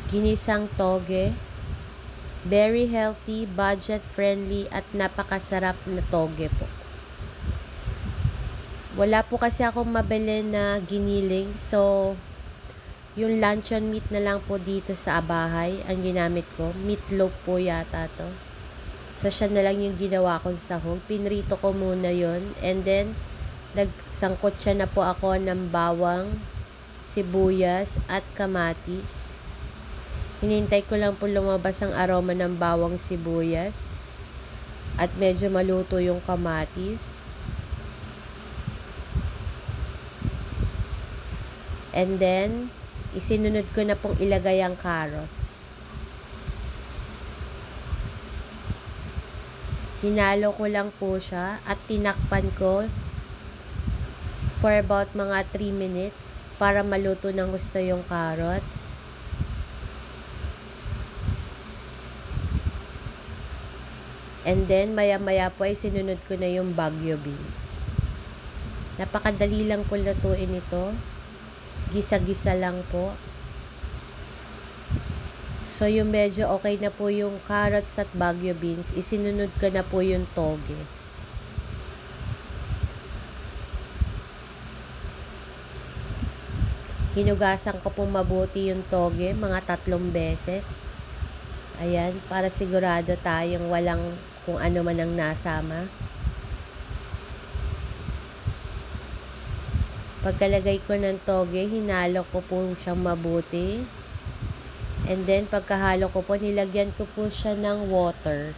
Ginisang toge. Very healthy, budget-friendly at napakasarap na toge po. Wala po kasi akong mabili na giniling, so yung luncheon meat na lang po dito sa bahay ang ginamit ko. Meatloaf po yata to. So siya na lang yung ginawa ko sa sahog. Pinrito ko muna yon, and then nagsangkot siya na po ako ng bawang, sibuyas at kamatis. Hinintay ko lang po lumabas ang aroma ng bawang, sibuyas at medyo maluto yung kamatis. And then, isinunod ko na pong ilagay ang carrots. Hinalo ko lang po siya at tinakpan ko for about mga 3 minutes para maluto ng gusto yung carrots. And then, maya-maya po ay sinunod ko na yung Baguio beans. Napakadali lang po lutuin ito. Gisa-gisa lang po. So, yung medyo okay na po yung carrots at Baguio beans, isinunod ko na po yung toge. Hinugasan ko po mabuti yung toge, mga 3 beses. Ayan, para sigurado tayong walang kung ano man ang nasama. Pagkalagay ko ng toge, hinalo ko po siyang mabuti. And then, pagkahalo ko po, nilagyan ko po siya ng water.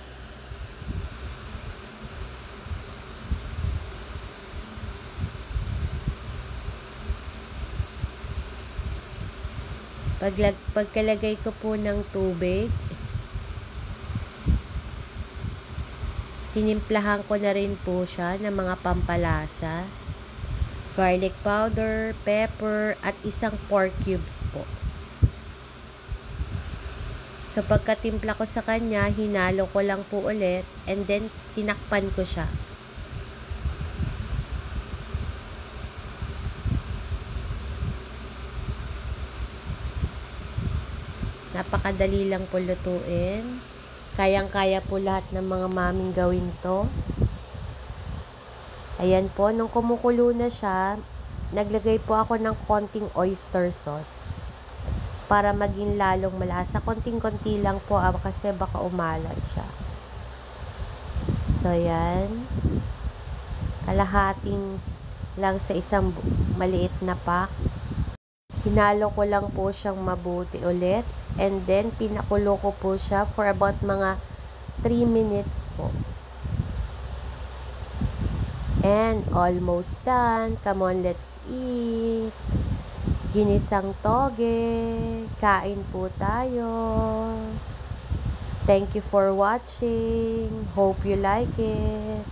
Pagkalagay ko po ng tubig, tinimplahan ko na rin po siya ng mga pampalasa, garlic powder, pepper, at isang pork cubes po. So, pagkatimpla ko sa kanya, hinalo ko lang po ulit, and then, tinakpan ko siya. Napakadali lang po lutuin. Kayang-kaya po lahat ng mga maming gawin to. Ayan po, nung kumukulo na siya, naglagay po ako ng konting oyster sauce para maging lalong malasa. Konting-konti lang po kasi baka umalat siya. So, yan. Kalahating lang sa isang maliit na pack. Hinalo ko lang po siyang mabuti ulit. And then, pinakulo ko po siya for about mga 3 minutes po. And almost done. Come on, let's eat. Ginisang toge. Kain po tayo. Thank you for watching. Hope you like it.